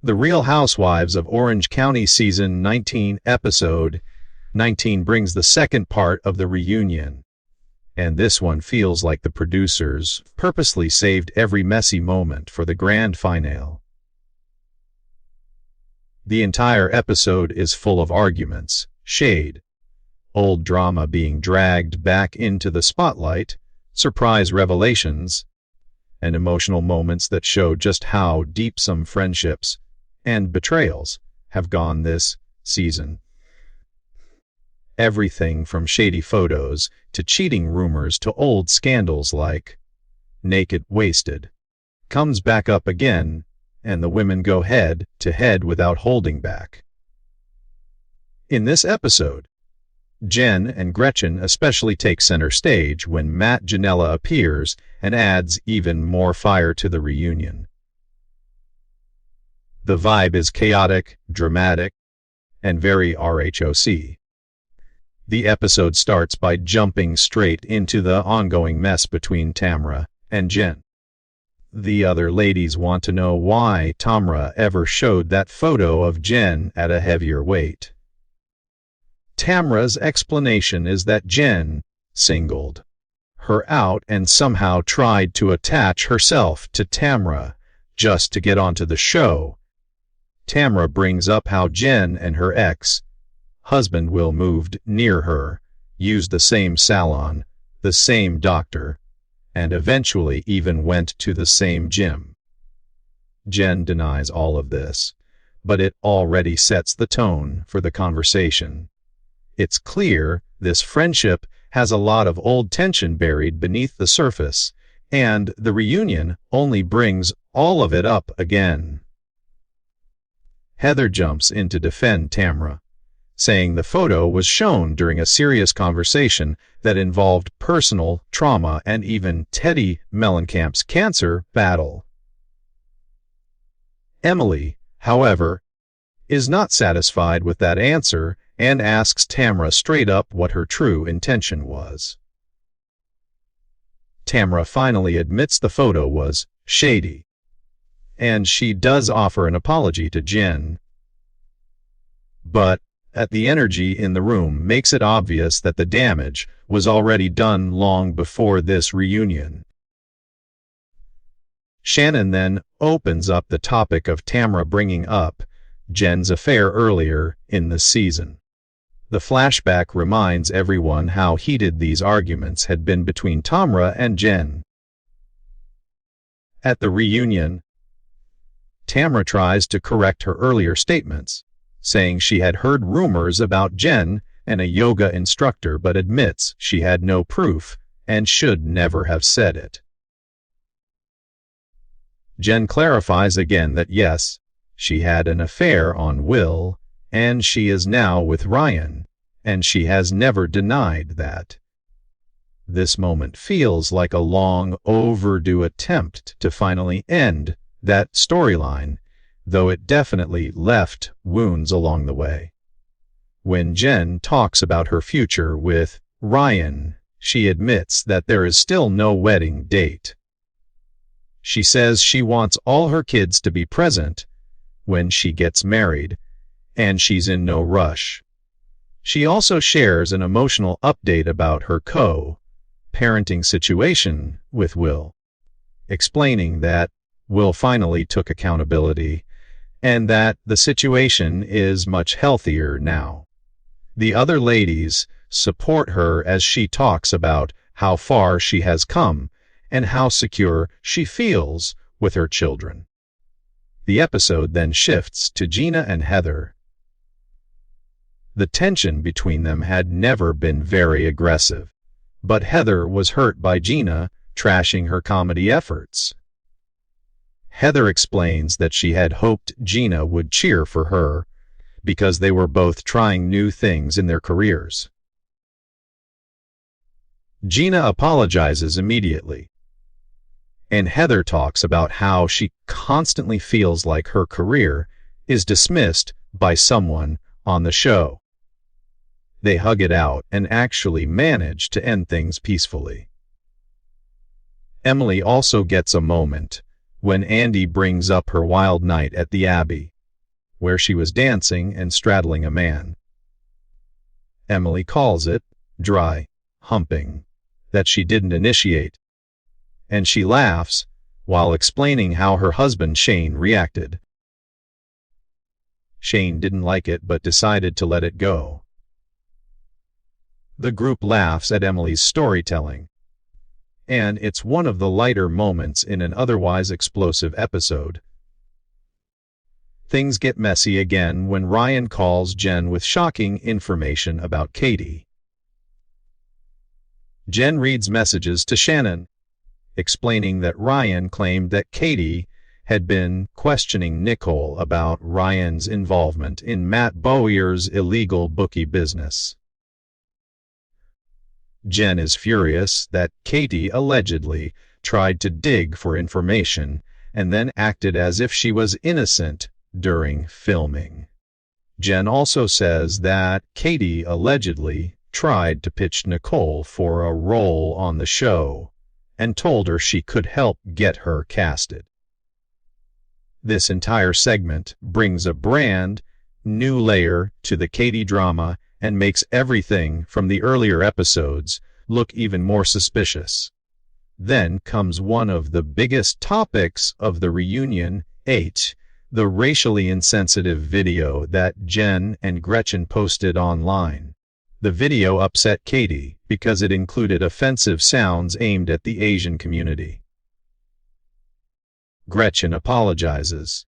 The Real Housewives of Orange County Season 19 Episode 19 brings the second part of the reunion. And this one feels like the producers purposely saved every messy moment for the grand finale. The entire episode is full of arguments, shade, old drama being dragged back into the spotlight, surprise revelations, and emotional moments that show just how deep some friendships and betrayals have gone this season. Everything from shady photos to cheating rumors to old scandals like Naked Wasted comes back up again, and the women go head to head without holding back. In this episode, Jenn and Gretchen especially take center stage when Ginella appears and adds even more fire to the reunion. The vibe is chaotic, dramatic, and very RHOC. The episode starts by jumping straight into the ongoing mess between Tamra and Jenn. The other ladies want to know why Tamra ever showed that photo of Jenn at a heavier weight. Tamra's explanation is that Jenn singled her out and somehow tried to attach herself to Tamra just to get onto the show. Tamra brings up how Jenn and her ex-husband Will moved near her, used the same salon, the same doctor, and eventually even went to the same gym. Jenn denies all of this, but it already sets the tone for the conversation. It's clear this friendship has a lot of old tension buried beneath the surface, and the reunion only brings all of it up again. Heather jumps in to defend Tamra, saying the photo was shown during a serious conversation that involved personal trauma and even Teddy Mellencamp's cancer battle. Emily, however, is not satisfied with that answer and asks Tamra straight up what her true intention was. Tamra finally admits the photo was shady, and she does offer an apology to Jenn. But the energy in the room makes it obvious that the damage was already done long before this reunion. Shannon then opens up the topic of Tamra bringing up Jenn's affair earlier in the season. The flashback reminds everyone how heated these arguments had been between Tamra and Jenn. At the reunion, Tamra tries to correct her earlier statements, saying she had heard rumors about Jenn and a yoga instructor but admits she had no proof and should never have said it. Jenn clarifies again that yes, she had an affair on Will, and she is now with Ryan, and she has never denied that. This moment feels like a long overdue attempt to finally end that storyline, though it definitely left wounds along the way. When Jenn talks about her future with Ryan, she admits that there is still no wedding date. She says she wants all her kids to be present when she gets married, and she's in no rush. She also shares an emotional update about her co-parenting situation with Will, explaining that Will finally took accountability and that the situation is much healthier now. The other ladies support her as she talks about how far she has come and how secure she feels with her children. The episode then shifts to Gina and Heather. The tension between them had never been very aggressive, but Heather was hurt by Gina trashing her comedy efforts. Heather explains that she had hoped Gina would cheer for her because they were both trying new things in their careers. Gina apologizes immediately, and Heather talks about how she constantly feels like her career is dismissed by someone on the show. They hug it out and actually manage to end things peacefully. Emily also gets a moment when Andy brings up her wild night at the Abbey, where she was dancing and straddling a man. Emily calls it dry humping, that she didn't initiate, and she laughs while explaining how her husband Shane reacted. Shane didn't like it but decided to let it go. The group laughs at Emily's storytelling, and it's one of the lighter moments in an otherwise explosive episode. Things get messy again when Ryan calls Jenn with shocking information about Katie. Jenn reads messages to Shannon, explaining that Ryan claimed that Katie had been questioning Nicole about Ryan's involvement in Matt Bowyer's illegal bookie business. Jenn is furious that Katie allegedly tried to dig for information and then acted as if she was innocent during filming. Jenn also says that Katie allegedly tried to pitch Nicole for a role on the show and told her she could help get her casted. This entire segment brings a brand new layer to the Katie drama and makes everything from the earlier episodes look even more suspicious. Then comes one of the biggest topics of the reunion, 8, the racially insensitive video that Jenn and Gretchen posted online. The video upset Katie because it included offensive sounds aimed at the Asian community. Gretchen apologizes,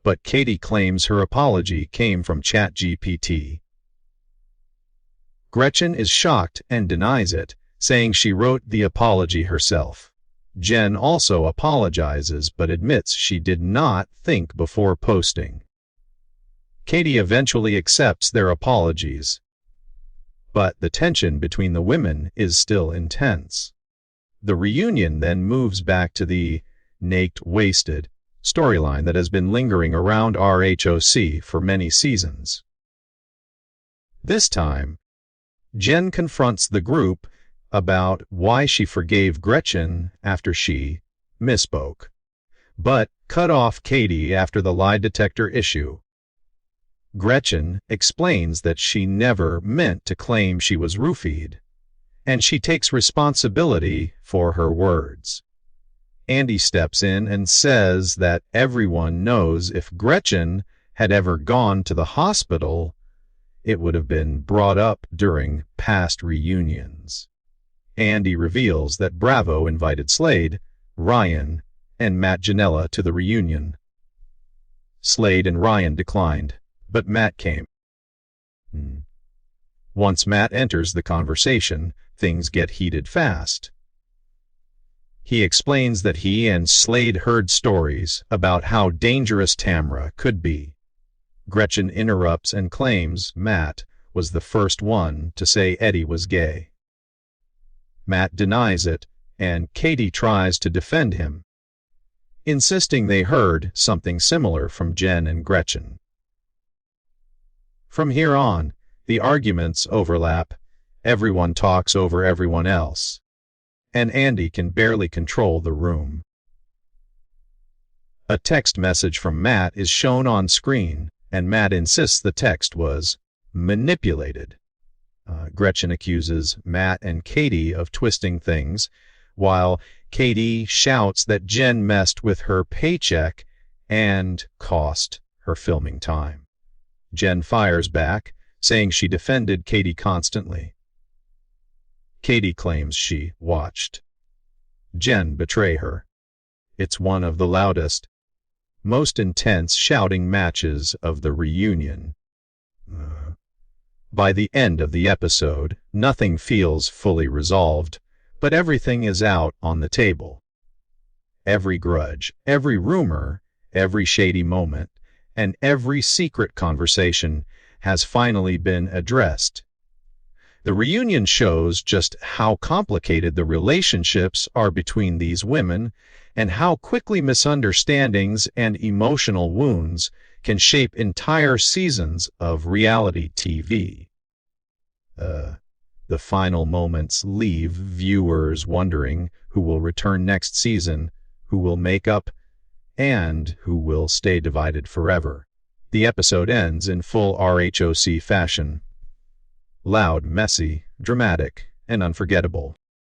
but Katie claims her apology came from ChatGPT. Gretchen is shocked and denies it, saying she wrote the apology herself. Jenn also apologizes but admits she did not think before posting. Katie eventually accepts their apologies, but the tension between the women is still intense. The reunion then moves back to the naked, wasted storyline that has been lingering around RHOC for many seasons. This time, Jenn confronts the group about why she forgave Gretchen after she misspoke, but cut off Katie after the lie detector issue. Gretchen explains that she never meant to claim she was roofied, and she takes responsibility for her words. Andy steps in and says that everyone knows if Gretchen had ever gone to the hospital, it would have been brought up during past reunions. Andy reveals that Bravo invited Slade, Ryan, and Matt Ginella to the reunion. Slade and Ryan declined, but Matt came. Once Matt enters the conversation, things get heated fast. He explains that he and Slade heard stories about how dangerous Tamra could be. Gretchen interrupts and claims Matt was the first one to say Eddie was gay. Matt denies it, and Katie tries to defend him, insisting they heard something similar from Jenn and Gretchen. From here on, the arguments overlap, everyone talks over everyone else, and Andy can barely control the room. A text message from Matt is shown on screen, and Matt insists the text was manipulated. Gretchen accuses Matt and Katie of twisting things, while Katie shouts that Jenn messed with her paycheck and cost her filming time. Jenn fires back, saying she defended Katie constantly. Katie claims she watched Jenn betray her. It's one of the loudest, most intense shouting matches of the reunion. By the end of the episode, nothing feels fully resolved, but everything is out on the table. Every grudge, every rumor, every shady moment, and every secret conversation has finally been addressed. The reunion shows just how complicated the relationships are between these women and how quickly misunderstandings and emotional wounds can shape entire seasons of reality TV. The final moments leave viewers wondering who will return next season, who will make up and who will stay divided forever. The episode ends in full RHOC fashion. Loud, messy, dramatic, and unforgettable.